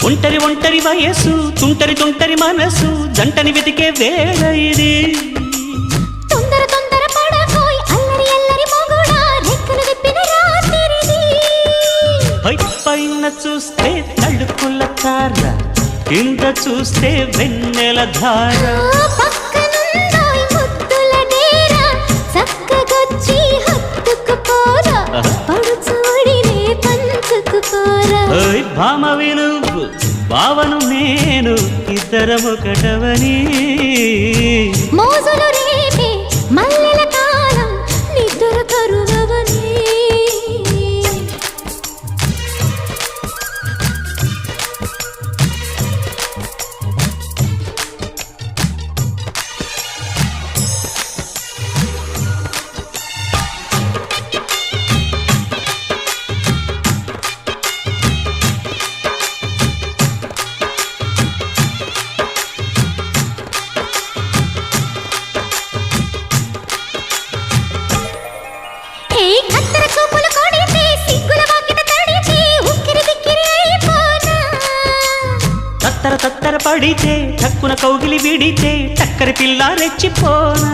ఒంటరి ఒంటరి వయస్సు తుంటరి తుంటరి మనసు జంటని వెతికే వేళ ఇది తొందర తొందర పడకోయ్ అల్లరి అల్లరి మొగుడా రెక్కలు విప్పిన రాత్రిది పైన చూస్తే తళుకుల తార కింద చూస్తే వెన్నెల ధార పక్కనుందోయ్ ముద్దుల డేరా చక్కగొచ్చి హత్తుకుపోరా పడుచూడినే పంచుకుపోరా ఓయ్ భామ విలువు భావను నేను ఇద్దరమొకటవని మోజులు రేపే మల్లెల కాలం నిద్ర కరువవని కత్తెర చూపులు కొడితే సిగ్గుల వాకిట తడితే ఉక్కిరి బిక్కిరి అయిపోనా తత్తర తత్తర పడితే టక్కున కౌగిలి విడితే టక్కరి పిల్ల రెచ్చిపోనా